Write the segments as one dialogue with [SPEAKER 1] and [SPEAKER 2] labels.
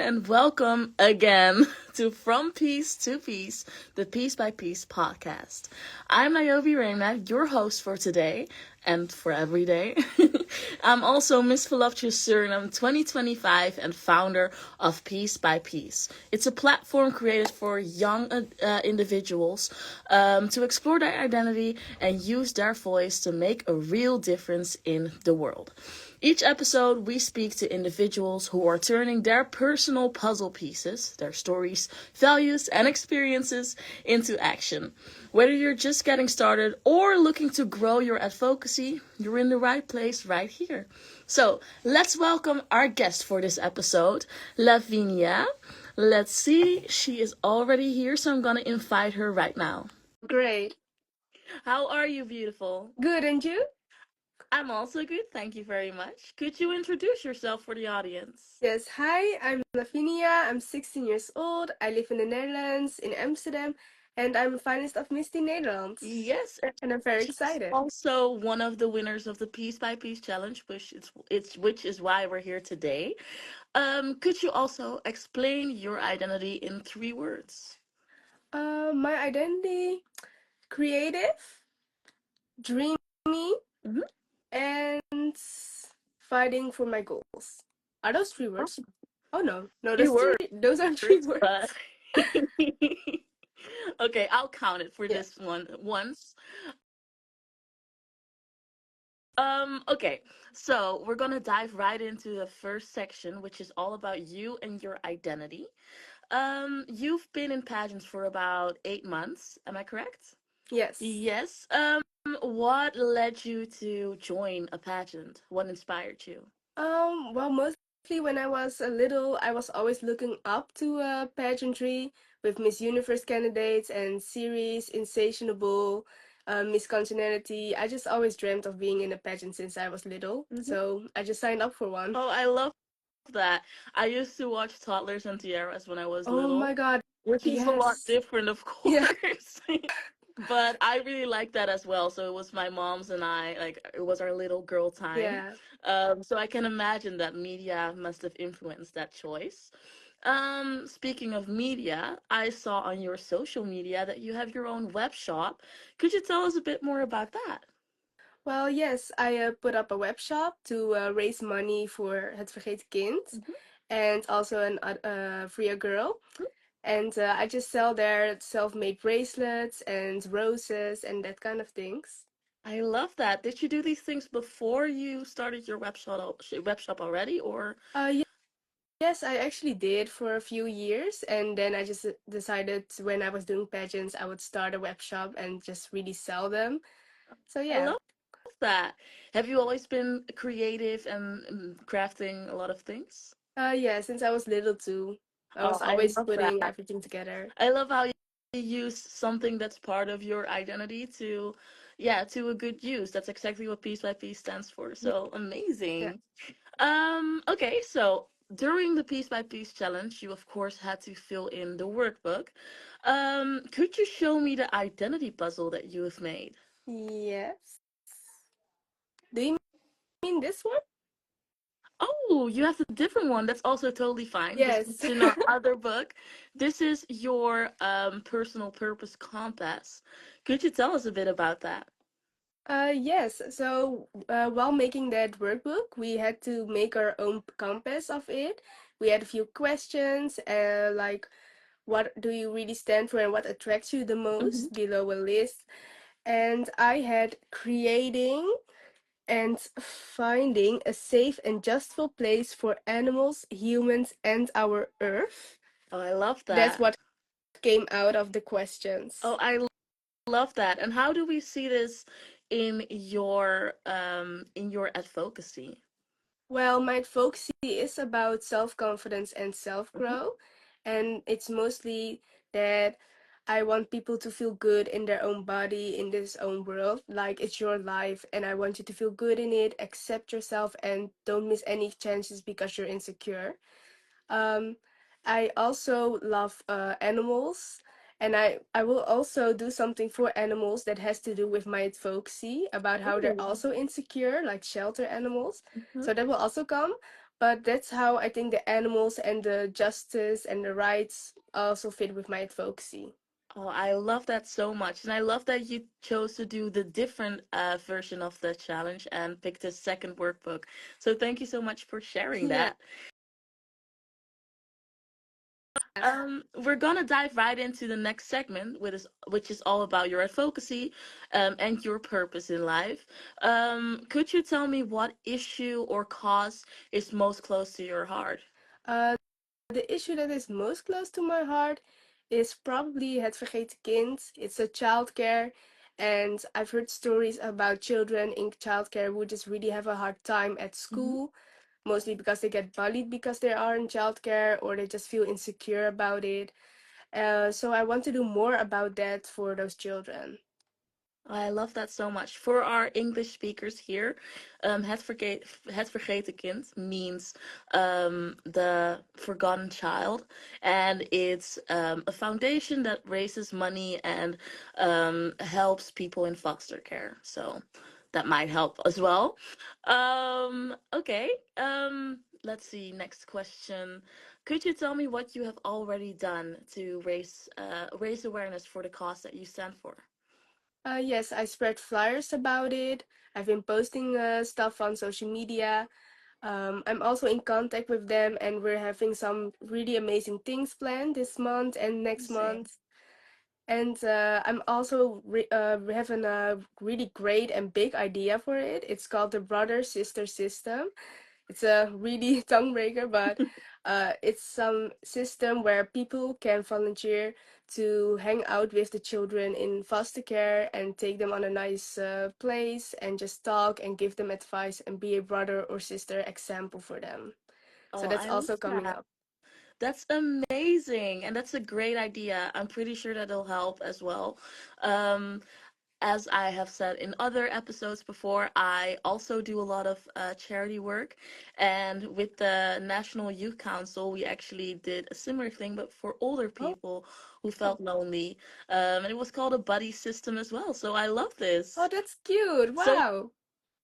[SPEAKER 1] and welcome again to From Piece to Piece, the Piece by Piece podcast. I'm Nayobé Reemnet, your host for today and for every day. I'm also Miss Voluptuous Surinam 2025 and founder of Piece by Piece. It's a platform created for young individuals to explore their identity and use their voice to make a real difference in the world. Each episode, we speak to individuals who are turning their personal puzzle pieces, their stories, values, and experiences into action. Whether you're just getting started or looking to grow your advocacy, you're in the right place right here. So, let's welcome our guest for this episode, Lavinia. Let's see, she is already here, so I'm gonna invite her right now.
[SPEAKER 2] Great.
[SPEAKER 1] How are you, beautiful?
[SPEAKER 2] Good, and you?
[SPEAKER 1] I'm also good, thank you very much. Could you introduce yourself for the audience?
[SPEAKER 2] Yes, hi, I'm Lavinia. I'm 16 years old. I live in the Netherlands, in Amsterdam, and I'm a finalist of Miss Teen Nederland.
[SPEAKER 1] Yes,
[SPEAKER 2] And I'm very
[SPEAKER 1] she's
[SPEAKER 2] excited.
[SPEAKER 1] also one of the winners of the Piece by Piece challenge, which is why we're here today. Could you also explain your identity in 3 words?
[SPEAKER 2] My identity, creative, dreamy,
[SPEAKER 1] Mhm.
[SPEAKER 2] and fighting for my goals. Are those 3 words? Oh no, no,
[SPEAKER 1] Three
[SPEAKER 2] those
[SPEAKER 1] words,
[SPEAKER 2] those are 3 words.
[SPEAKER 1] but okay, I'll count it for
[SPEAKER 2] Yeah.
[SPEAKER 1] this one once. Okay, so we're gonna dive right into the first section, which is all about you and your identity. You've been in pageants for about 8 months, am I correct?
[SPEAKER 2] Yes.
[SPEAKER 1] Yes. What led you to join a pageant? What inspired you?
[SPEAKER 2] Well, mostly when I was a little, I was always looking up to pageantry with Miss Universe candidates and series, Insatiable, Miss Congeniality. I just always dreamt of being in a pageant since I was little,
[SPEAKER 1] Hmm.
[SPEAKER 2] so I just signed up for one.
[SPEAKER 1] Oh, I love that. I used to watch Toddlers and Tiaras when I was
[SPEAKER 2] Oh my
[SPEAKER 1] little,
[SPEAKER 2] God,
[SPEAKER 1] which is a lot
[SPEAKER 2] yes.
[SPEAKER 1] different, of
[SPEAKER 2] Yeah,
[SPEAKER 1] course. But I really liked that as well. So it was my mom's and I, like, it was our little girl time.
[SPEAKER 2] yeah.
[SPEAKER 1] So I can imagine that media must have influenced that choice. Speaking of media, I saw on your social media that you have your own web shop. Could you tell us a bit more about that?
[SPEAKER 2] Well, yes, I put up a web shop to raise money for Het Vergeten Kind
[SPEAKER 1] Mhm.
[SPEAKER 2] and also Free a Girl. And I just sell there self-made bracelets and roses and that kind of things.
[SPEAKER 1] I love that. Did you do these things before you started your web shop already, or?
[SPEAKER 2] Yes, I actually did for a few years, and then I just decided when I was doing pageants, I would start a web shop and just really sell them. So
[SPEAKER 1] I
[SPEAKER 2] yeah,
[SPEAKER 1] love that. Have you always been creative and crafting a lot of things?
[SPEAKER 2] yeah, since I was little too, I
[SPEAKER 1] Oh,
[SPEAKER 2] was
[SPEAKER 1] I
[SPEAKER 2] always
[SPEAKER 1] love
[SPEAKER 2] putting
[SPEAKER 1] that.
[SPEAKER 2] everything together.
[SPEAKER 1] I love how you use something that's part of your identity to, yeah, to a good use. That's exactly what Piece by Piece stands for. So
[SPEAKER 2] Yeah.
[SPEAKER 1] amazing. Okay, so during the Piece by Piece challenge, you of course had to fill in the workbook. Could you show me the identity puzzle that you have made?
[SPEAKER 2] Yes. Do you mean this one?
[SPEAKER 1] Oh, you have a different one. That's also totally fine. This
[SPEAKER 2] Yes.
[SPEAKER 1] is in our other book. This is your personal purpose compass. Could you tell us a bit about that?
[SPEAKER 2] Yes. So while making that workbook, we had to make our own compass of it. We had a few questions, like what do you really stand for and what attracts you the
[SPEAKER 1] Hmm.
[SPEAKER 2] most below a list. And I had creating and finding a safe and justful place for animals, humans, and our earth.
[SPEAKER 1] Oh, I love
[SPEAKER 2] That's
[SPEAKER 1] that.
[SPEAKER 2] what came out of the questions.
[SPEAKER 1] Oh, I love that. And how do we see this in your advocacy?
[SPEAKER 2] Well, my advocacy is about self-confidence and
[SPEAKER 1] Hmm.
[SPEAKER 2] self-growth, and it's mostly that I want people to feel good in their own body, in this own world. Like it's your life, and I want you to feel good in it, accept yourself, and don't miss any chances because you're insecure. Um, I also love animals, and I will also do something for animals that has to do with my advocacy about how they're
[SPEAKER 1] Ooh.
[SPEAKER 2] also insecure, like shelter animals.
[SPEAKER 1] Mhm.
[SPEAKER 2] So that will also come. but that's how I think the animals and the justice and the rights also fit with my advocacy.
[SPEAKER 1] Oh, I love that so much. And I love that you chose to do the different version of the challenge and picked a second workbook. So thank you so much for sharing
[SPEAKER 2] Yeah.
[SPEAKER 1] that. We're gonna dive right into the next segment, which is all about your advocacy, and your purpose in life. Could you tell me what issue or cause is most close to your heart?
[SPEAKER 2] Uh, the issue that is most close to my heart is probably Het Vergeten Kind. It's a childcare, and I've heard stories about children in childcare who just really have a hard time at
[SPEAKER 1] Mhm.
[SPEAKER 2] school, mostly because they get bullied because they are in childcare or they just feel insecure about it. So I want to do more about that for those children.
[SPEAKER 1] I love that so much. For our English speakers here, het vergeten kind means the forgotten child, and it's a foundation that raises money and helps people in foster care. So that might help as well. Okay. Let's see. Next question. Could you tell me what you have already done to raise awareness for the cause that you stand for?
[SPEAKER 2] Yes, I spread flyers about it. I've been posting stuff on social media. I'm also in contact with them, and we're having some really amazing things planned this month and next
[SPEAKER 1] Same.
[SPEAKER 2] month. And I'm also having a really great and big idea for it. It's called the Brother Sister System. It's a really tongue breaker, but it's some system where people can volunteer to hang out with the children in foster care and take them on a nice place and just talk and give them advice and be a brother or sister example for them. So
[SPEAKER 1] Oh,
[SPEAKER 2] that's
[SPEAKER 1] I love
[SPEAKER 2] also coming
[SPEAKER 1] that.
[SPEAKER 2] up.
[SPEAKER 1] That's amazing. And that's a great idea. I'm pretty sure that it'll help as well. Um, as I have said in other episodes before, I also do a lot of charity work. And with the National Youth Council, we actually did a similar thing, but for older
[SPEAKER 2] Oh,
[SPEAKER 1] people who felt lonely. And it was called a buddy system as well. So I love
[SPEAKER 2] oh,
[SPEAKER 1] this.
[SPEAKER 2] that's cute.
[SPEAKER 1] So
[SPEAKER 2] Wow.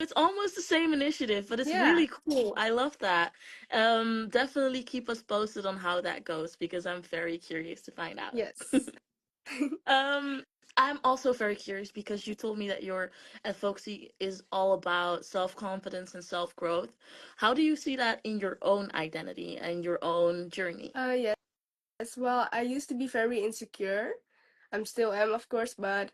[SPEAKER 1] it's almost the same initiative, but it's
[SPEAKER 2] Yeah.
[SPEAKER 1] really cool. I love that. Definitely keep us posted on how that goes because I'm very curious to find out.
[SPEAKER 2] Yes.
[SPEAKER 1] um, I'm also very curious because you told me that your advocacy is all about self-confidence and self-growth. How do you see that in your own identity and your own journey?
[SPEAKER 2] Yes. Well, I used to be very insecure. I'm still am, of course, but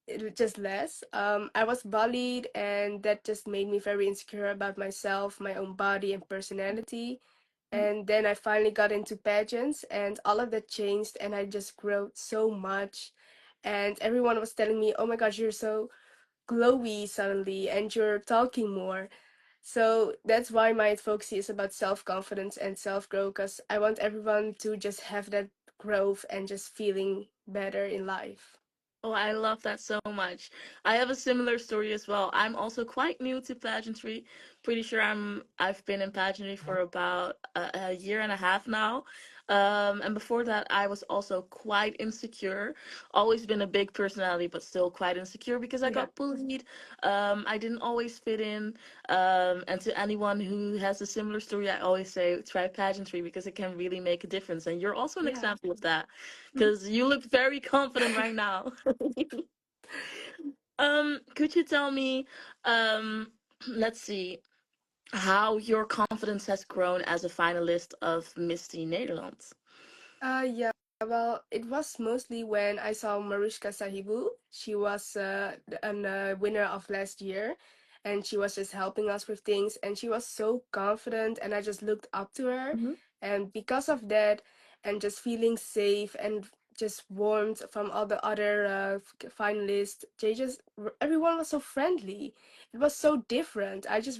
[SPEAKER 2] it just less. I was bullied, and that just made me very insecure about myself, my own body, and personality.
[SPEAKER 1] Mhm.
[SPEAKER 2] And then I finally got into pageants, and all of that changed, and I just grew so much. And everyone was telling me, "Oh my gosh, you're so glowy suddenly, and you're talking more." So that's why my advocacy is about self confidence and self growth, because I want everyone to just have that growth and just feeling better in life.
[SPEAKER 1] Oh, I love that so much. I have a similar story as well. I'm also quite new to pageantry. Pretty sure I've been in pageantry for about a year and a half now. And before that, I was also quite insecure. Always been a big personality, but still quite insecure because I
[SPEAKER 2] Yeah.
[SPEAKER 1] got bullied. I didn't always fit in. And to anyone who has a similar story, I always say try pageantry because it can really make a difference. And you're also an
[SPEAKER 2] Yeah.
[SPEAKER 1] example of that because you look very confident right now. Could you tell me, um, let's see, how your confidence has grown as a finalist of Miss Teen Nederland?
[SPEAKER 2] Yeah, well, it was mostly when I saw Mariska Sahibu. She was a winner of last year, and she was just helping us with things, and she was so confident, and I just looked up to her.
[SPEAKER 1] Hmm.
[SPEAKER 2] And because of that, and just feeling safe and just warmth from all the other finalists, everyone was so friendly. It was so different. I just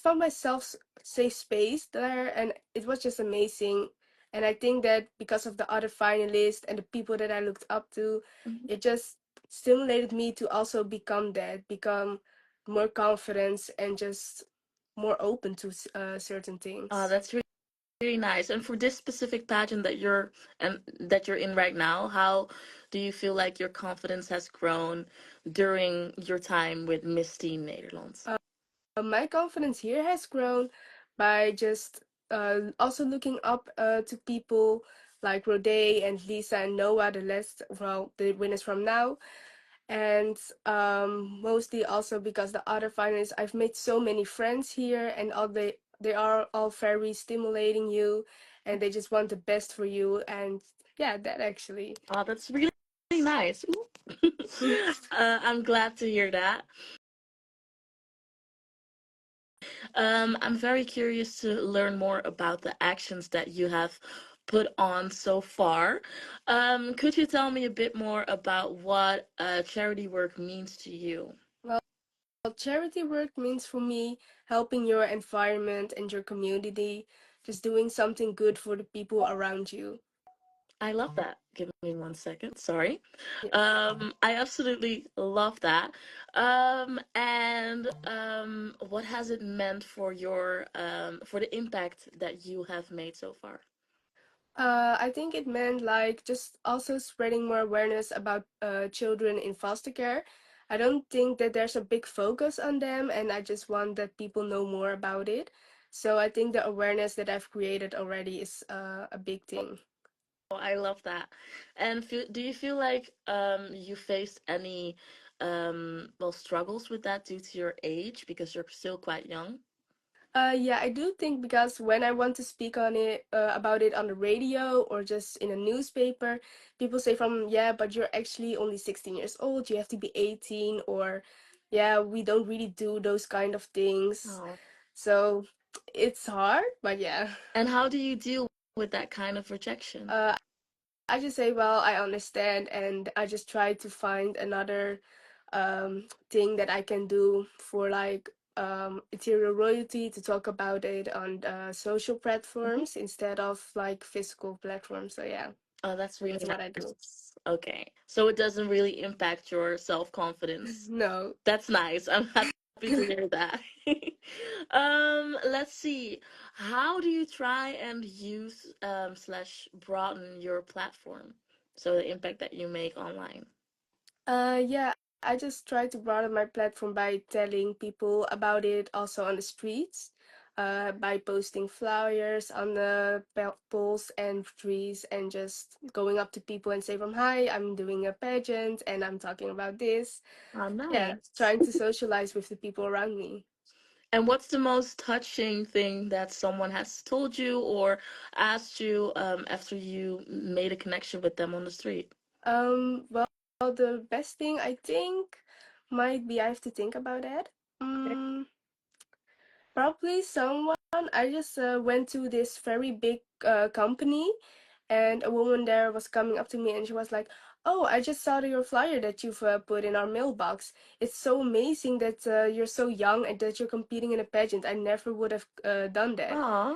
[SPEAKER 2] found myself safe space there, and it was just amazing. And I think that because of the other finalists and the people that I looked up to, it just stimulated me to also become more confident and just more open to certain things.
[SPEAKER 1] That's really nice. And for this specific pageant that you're in right now, how do you feel like your confidence has grown during your time with Miss Teen Nederland?
[SPEAKER 2] My confidence here has grown by just also looking up to people like Rode and Lisa and Noah, the winners from now. And mostly also because the other finalists, I've made so many friends here, and they are all very stimulating you, and they just want the best for you. And yeah, that actually.
[SPEAKER 1] Oh, that's really nice. I'm glad to hear that. I'm very curious to learn more about the actions that you have put on so far. Could you tell me a bit more about what charity work means to you?
[SPEAKER 2] Well, charity work means for me helping your environment and your community, just doing something good for the people around you.
[SPEAKER 1] I love that. Give me 1 second. Sorry.
[SPEAKER 2] Yeah.
[SPEAKER 1] I absolutely love that. And what has it meant for your for the impact that you have made so far?
[SPEAKER 2] I think it meant like just also spreading more awareness about children in foster care. I don't think that there's a big focus on them, and I just want that people know more about it. So I think the awareness that I've created already is a big thing.
[SPEAKER 1] Oh, I love that. And do you feel like you faced any well struggles with that due to your age because you're still quite young?
[SPEAKER 2] Yeah, I do think because when I want to speak on it about it on the radio or just in a newspaper, people say from yeah, but you're actually only 16 years old. You have to be 18, or yeah, we don't really do those kind of things.
[SPEAKER 1] Oh.
[SPEAKER 2] So it's hard, but yeah.
[SPEAKER 1] And how do you deal with that kind of rejection?
[SPEAKER 2] Uh, I just say, well, I understand, and I just try to find another thing that I can do for like ethereal royalty to talk about it on social
[SPEAKER 1] Mhm.
[SPEAKER 2] platforms instead of like physical platforms. So yeah,
[SPEAKER 1] Oh, that's really
[SPEAKER 2] that's what I do.
[SPEAKER 1] nice. Okay. So it doesn't really impact your self-confidence.
[SPEAKER 2] No.
[SPEAKER 1] That's nice. I'm happy to hear that. Let's see. How do you try and use slash broaden your platform? So the impact that you make online.
[SPEAKER 2] Yeah, I just try to broaden my platform by telling people about it also on the streets, by posting flyers on the poles and trees and just going up to people and say from hi, I'm doing a pageant and I'm talking about this.
[SPEAKER 1] Oh,
[SPEAKER 2] Yeah,
[SPEAKER 1] nice.
[SPEAKER 2] trying to socialize with the people around me.
[SPEAKER 1] And what's the most touching thing that someone has told you or asked you after you made a connection with them on the street?
[SPEAKER 2] Well, the best thing I think might be I have to think about that.
[SPEAKER 1] Okay.
[SPEAKER 2] Mm, Probably someone. I just went to this very big company, and a woman there was coming up to me and she was like, "Oh, I just saw your flyer that you've put in our mailbox. It's so amazing that you're so young and that you're competing in a pageant. I never would have done that."
[SPEAKER 1] Aw.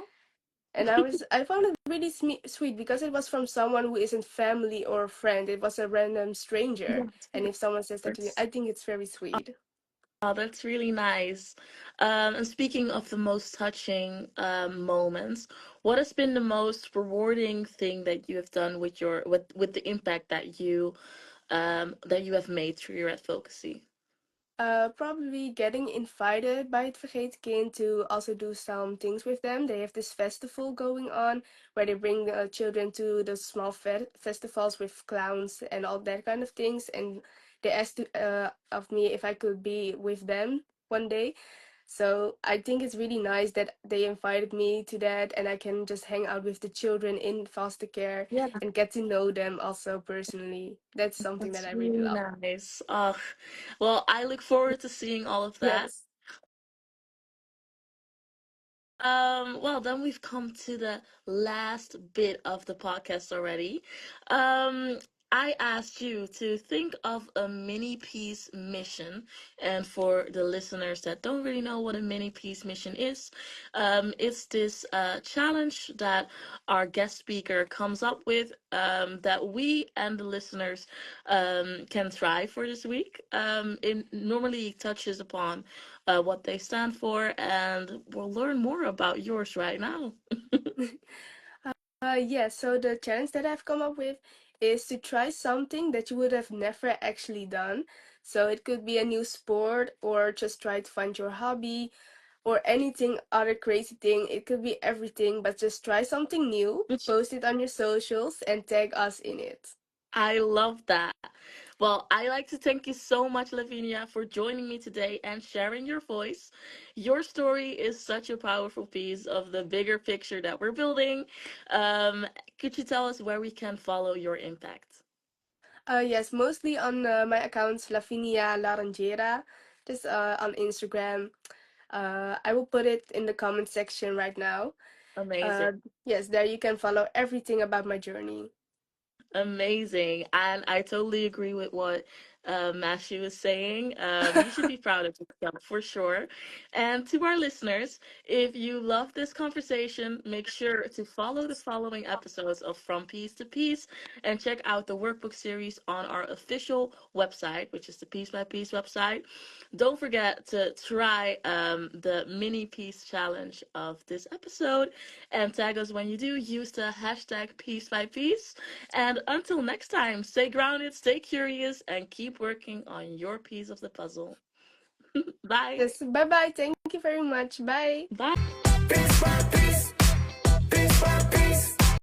[SPEAKER 2] And I found it really sweet because it was from someone who isn't family or friend. It was a random stranger.
[SPEAKER 1] Yes,
[SPEAKER 2] And if someone says that to me,
[SPEAKER 1] yes.
[SPEAKER 2] I think it's very sweet.
[SPEAKER 1] Oh, that's really nice. And speaking of the most touching moments, what has been the most rewarding thing that you have done with your with the impact that you have made through your advocacy?
[SPEAKER 2] Probably getting invited by Het Vergeten Kind to also do some things with them. They have this festival going on where they bring the children to the small festivals with clowns and all that kind of things. And they asked of me if I could be with them one day. So I think it's really nice that they invited me to that and I can just hang out with the children in foster care
[SPEAKER 1] Yeah,
[SPEAKER 2] and get to know them also personally. That's something that
[SPEAKER 1] that's
[SPEAKER 2] I really
[SPEAKER 1] really
[SPEAKER 2] love.
[SPEAKER 1] nice. Well, I look forward to seeing all of that.
[SPEAKER 2] Yes.
[SPEAKER 1] Well, then we've come to the last bit of the podcast already. I asked you to think of a mini peace mission, and for the listeners that don't really know what a mini peace mission is, it's this challenge that our guest speaker comes up with that we and the listeners can try for this week. It normally touches upon what they stand for, and we'll learn more about yours right now.
[SPEAKER 2] Yeah, so the challenge that I've come up with is to try something that you would have never actually done. So it could be a new sport, or just try to find your hobby, or anything other crazy thing. It could be everything, but just try something new, post it on your socials, and tag us in it.
[SPEAKER 1] I love that. Well, I like to thank you so much, Lavinia, for joining me today and sharing your voice. Your story is such a powerful piece of the bigger picture that we're building. Um, could you tell us where we can follow your impact?
[SPEAKER 2] Yes, mostly on my accounts Lavinia Laranjeira, just on Instagram. I will put it in the comment section right now.
[SPEAKER 1] Amazing.
[SPEAKER 2] Uh, yes, there you can follow everything about my journey.
[SPEAKER 1] Amazing. And I totally agree with what Mashu was saying. You should be proud of yourself for sure. And to our listeners, if you love this conversation, make sure to follow the following episodes of From Piece to Piece and check out the workbook series on our official website, which is the Piece by Piece website. Don't forget to try the mini piece challenge of this episode and tag us when you do. Use the hashtag Piece by Piece. And until next time, stay grounded, stay curious, and keep working on your piece of the puzzle. Bye.
[SPEAKER 2] Yes, bye bye. Thank you very much. Bye.
[SPEAKER 1] Bye.